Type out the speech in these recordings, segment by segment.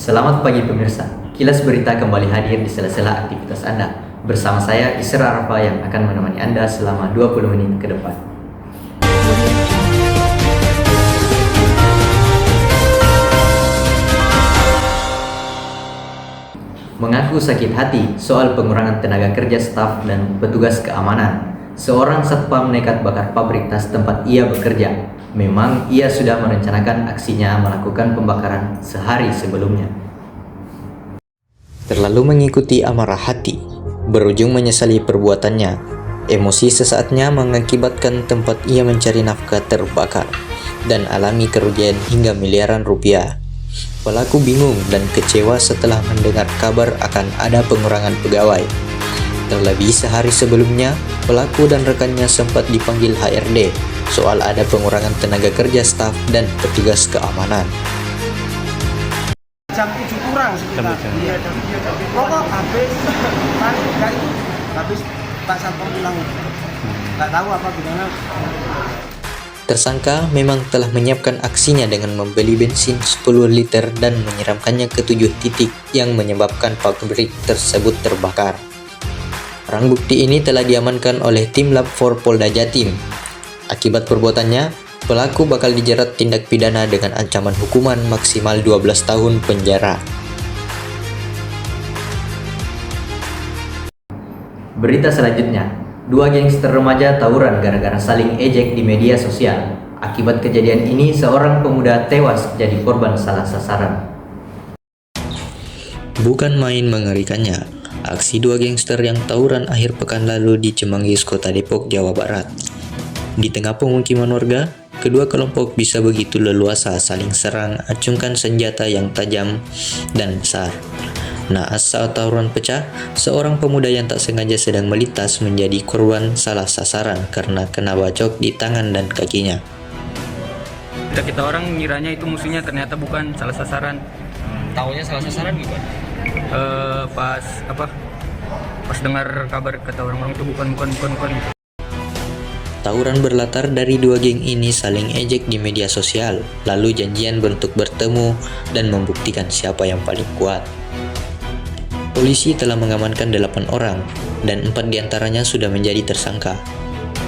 Selamat pagi pemirsa, Kilas Berita kembali hadir di sela-sela aktivitas Anda. Bersama saya Isra Arfa yang akan menemani Anda selama 20 menit ke depan. Mengaku sakit hati soal pengurangan tenaga kerja staf dan petugas keamanan. Seorang satpam nekat bakar pabrik tas tempat ia bekerja. Memang ia sudah merencanakan aksinya melakukan pembakaran sehari sebelumnya. Terlalu mengikuti amarah hati, berujung menyesali perbuatannya. Emosi sesaatnya mengakibatkan tempat ia mencari nafkah terbakar dan alami kerugian hingga miliaran rupiah. Pelaku bingung dan kecewa setelah mendengar kabar akan ada pengurangan pegawai. Terlebih sehari sebelumnya, pelaku dan rekannya sempat dipanggil HRD soal ada pengurangan tenaga kerja staf dan petugas keamanan. Jam 7 kurang sekitar. Iya, pokok habis Pak Satpam bilang nggak tahu apa gimana. Tersangka memang telah menyiapkan aksinya dengan membeli bensin 10 liter dan menyiramkannya ke 7 titik yang menyebabkan pabrik tersebut terbakar. Barang bukti ini telah diamankan oleh tim Lab 4 Polda Jatim. Akibat perbuatannya, pelaku bakal dijerat tindak pidana dengan ancaman hukuman maksimal 12 tahun penjara. Berita selanjutnya, 2 gangster remaja tawuran gara-gara saling ejek di media sosial. Akibat kejadian ini, seorang pemuda tewas jadi korban salah sasaran. Bukan main mengerikannya, aksi 2 gangster yang tawuran akhir pekan lalu di Cimanggis, Kota Depok, Jawa Barat. Di tengah pemukiman warga, kedua kelompok bisa begitu leluasa saling serang, acungkan senjata yang tajam dan besar. Naas saat tawuran pecah, seorang pemuda yang tak sengaja sedang melintas menjadi korban salah sasaran karena kena bacok di tangan dan kakinya. Kita orang ngiranya itu musuhnya, ternyata bukan, salah sasaran. Taunya salah sasaran gimana? Pas dengar kabar kata orang-orang itu bukan. Tawuran berlatar dari 2 geng ini saling ejek di media sosial, lalu janjian bentuk bertemu dan membuktikan siapa yang paling kuat. Polisi telah mengamankan 8 orang, dan 4 diantaranya sudah menjadi tersangka.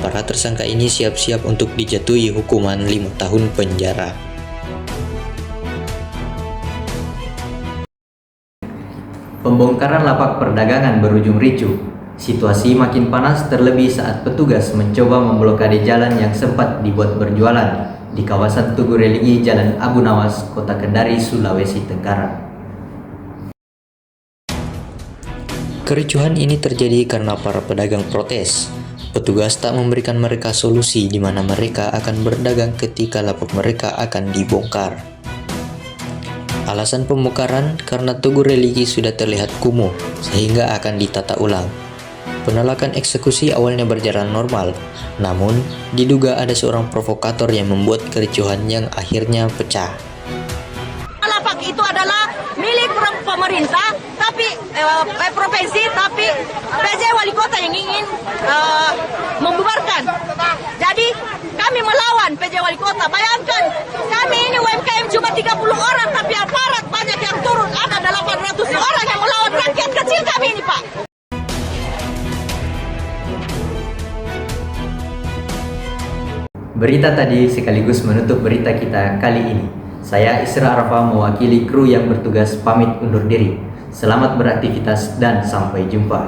Para tersangka ini siap-siap untuk dijatuhi hukuman 5 tahun penjara. Pembongkaran lapak perdagangan berujung ricuh. Situasi makin panas terlebih saat petugas mencoba memblokade jalan yang sempat dibuat berjualan di kawasan Tugu Religi Jalan Abu Nawas, Kota Kendari, Sulawesi Tenggara. Kericuhan ini terjadi karena para pedagang protes. Petugas tak memberikan mereka solusi di mana mereka akan berdagang ketika lapak mereka akan dibongkar. Alasan pembongkaran karena Tugu Religi sudah terlihat kumuh sehingga akan ditata ulang. Penolakan eksekusi awalnya berjalan normal, namun diduga ada seorang provokator yang membuat kericuhan yang akhirnya pecah. Lapak itu adalah milik pemerintah, tapi provinsi, tapi PJ Wali Kota yang ingin membubarkan. Jadi kami melawan PJ Wali Kota. Bayangkan, kami ini UMKM cuma 30 orang, tapi aparat banyak yang turun. Ada 800 orang yang melawan rakyat kecil kami ini, Pak. Berita tadi sekaligus menutup berita kita kali ini. Saya Isra Arfa mewakili kru yang bertugas pamit undur diri. Selamat beraktivitas dan sampai jumpa.